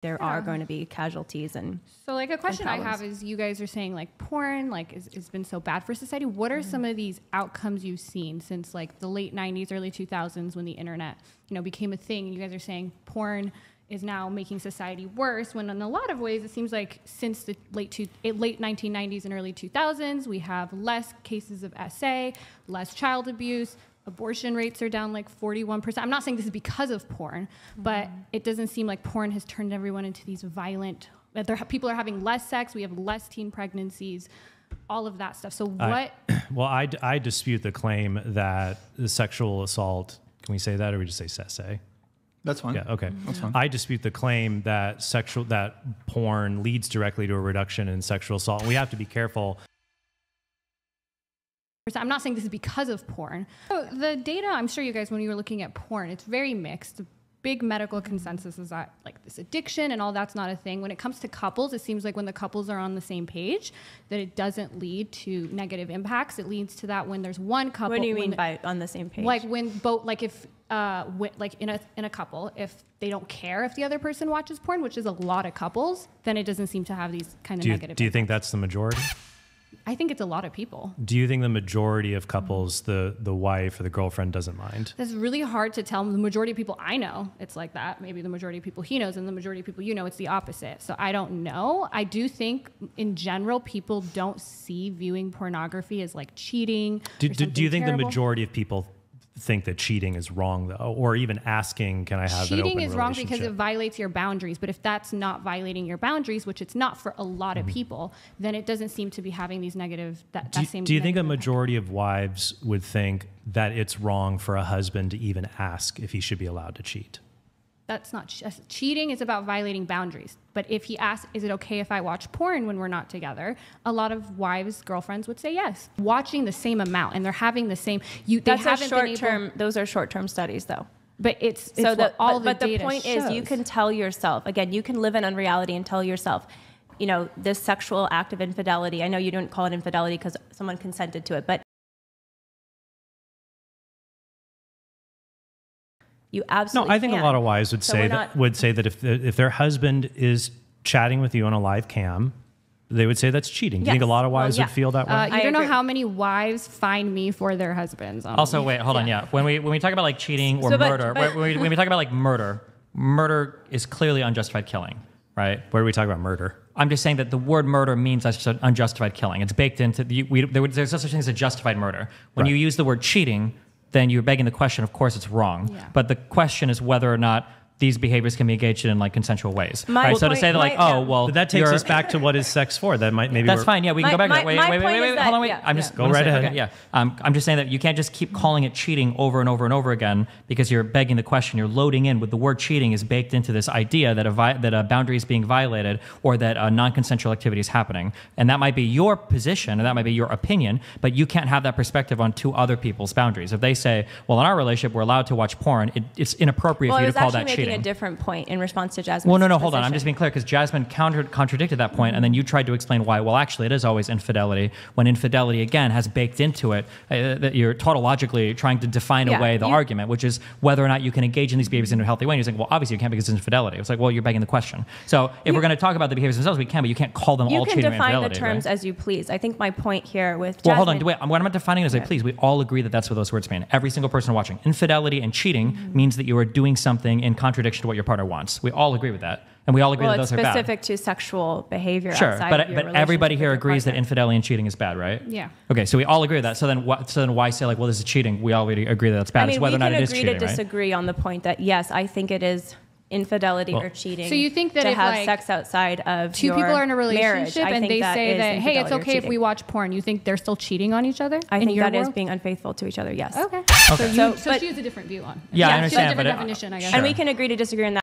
there are going to be casualties. And so like a question I have is, you guys are saying like porn like has been so bad for society. What are some of these outcomes you've seen since like the late 90s, early 2000s when the internet, you know, became a thing? You guys are saying porn is now making society worse, when in a lot of ways it seems like since the late 1990s and early 2000s, we have less cases of SA, less child abuse, abortion rates are down like 41%. I'm not saying this is because of porn, but it doesn't seem like porn has turned everyone into these violent, that people are having less sex, we have less teen pregnancies, all of that stuff. So what? Well, I dispute the claim that the sexual assault, can we say that, or we just say SA? That's fine. Yeah, okay. That's fine. I dispute the claim that porn leads directly to a reduction in sexual assault. And we have to be careful. I'm not saying this is because of porn. So the data, I'm sure you guys, when you were looking at porn, it's very mixed. The big medical consensus is that like this addiction and all that's not a thing. When it comes to couples, it seems like when the couples are on the same page, that it doesn't lead to negative impacts. It leads to that when there's one couple. What do you mean by on the same page? Like when both, like if, like in a couple, if they don't care if the other person watches porn, which is a lot of couples, then it doesn't seem to have these kind of negative. Do you think that's the majority? I think it's a lot of people. Do you think the majority of couples, the wife or the girlfriend doesn't mind? That's really hard to tell. The majority of people I know, it's like that. Maybe the majority of people he knows, and the majority of people you know, it's the opposite. So I don't know. I do think in general, people don't see viewing pornography as like cheating. Do you think terrible. the majority of people think that cheating is wrong, though, or even asking, can I have an open relationship? Cheating is wrong because it violates your boundaries. But if that's not violating your boundaries, which it's not for a lot of people, then it doesn't seem to be having these negative. Do you think a majority of wives would think that it's wrong for a husband to even ask if he should be allowed to cheat? That's not cheating. Is about violating boundaries. But if he asks, is it okay if I watch porn when we're not together? A lot of wives, girlfriends would say yes. Watching the same amount, and they're having the same. That's a short-term. Those are short-term studies, though. But it's so that all the but data the point shows. is, you can tell yourself again. You can live in unreality and tell yourself, you know, this sexual act of infidelity. I know you don't call it infidelity because someone consented to it, but you absolutely No, I think can. a lot of wives would say that if their husband is chatting with you on a live cam, they would say that's cheating. Do you think a lot of wives would feel that way? You don't know how many wives find me for their husbands. Also, wait, hold on. Yeah, when we talk about like cheating or murder, when we talk about like murder is clearly unjustified killing, right? Where do we talk about murder? I'm just saying that the word murder means that's just unjustified killing. It's baked into there's no such thing as a justified murder. When you use the word cheating, then you're begging the question, of course it's wrong. Yeah. But the question is whether or not these behaviors can be engaged in like consensual ways. Right? So to say that like, but that takes us back to what is sex for. That might maybe that's fine. Yeah, we can go back to that. Wait, hold on, wait. Yeah. I'm just go right ahead. Okay, yeah, I'm just saying that you can't just keep calling it cheating over and over and over again because you're begging the question. You're loading in with the word cheating is baked into this idea that a boundary is being violated or that a non-consensual activity is happening, and that might be your position and that might be your opinion, but you can't have that perspective on two other people's boundaries. If they say, well, in our relationship we're allowed to watch porn, it's inappropriate for you to call that cheating. Well, I was actually making a different point in response to Jazmen's Well, no, position. hold on. I'm just being clear because Jazmen contradicted that point, and then you tried to explain why. Well, actually, it is always infidelity. When infidelity again has baked into it, that you're tautologically trying to define away the argument, which is whether or not you can engage in these behaviors in a healthy way. And you're saying, well, obviously you can't because it's infidelity. It's like, well, you're begging the question. So if we're going to talk about the behaviors themselves, we can, but you can't call them all cheating or infidelity. You can define the terms as you please. I think my point here with Jazmen. Well, hold on. Wait, what I'm not defining it as I please. We all agree that that's what those words mean. Every single person watching. Infidelity and cheating means that you are doing something in contradiction to what your partner wants. We all agree with that. And we all agree that those are bad. Well, it's specific to sexual behavior outside but of your everybody here relationship with your agrees that partner. infidelity and cheating is bad, right? Yeah. Okay, so we all agree with that. So then why say like, well, this is cheating? We already agree that that's bad. I mean, it's whether or not it is cheating, we can agree to disagree on the point that yes, I think it is infidelity or cheating. So you think that to if have like sex outside of two your people are in a marriage, relationship and they say that hey, it's okay if we cheating. watch porn, you think they're still cheating on each other? I think that is world? being unfaithful to each other. Yes. Okay. So she has a different view on it. Yeah, I She understand. has a But different definition, I guess. And we can agree to disagree on that.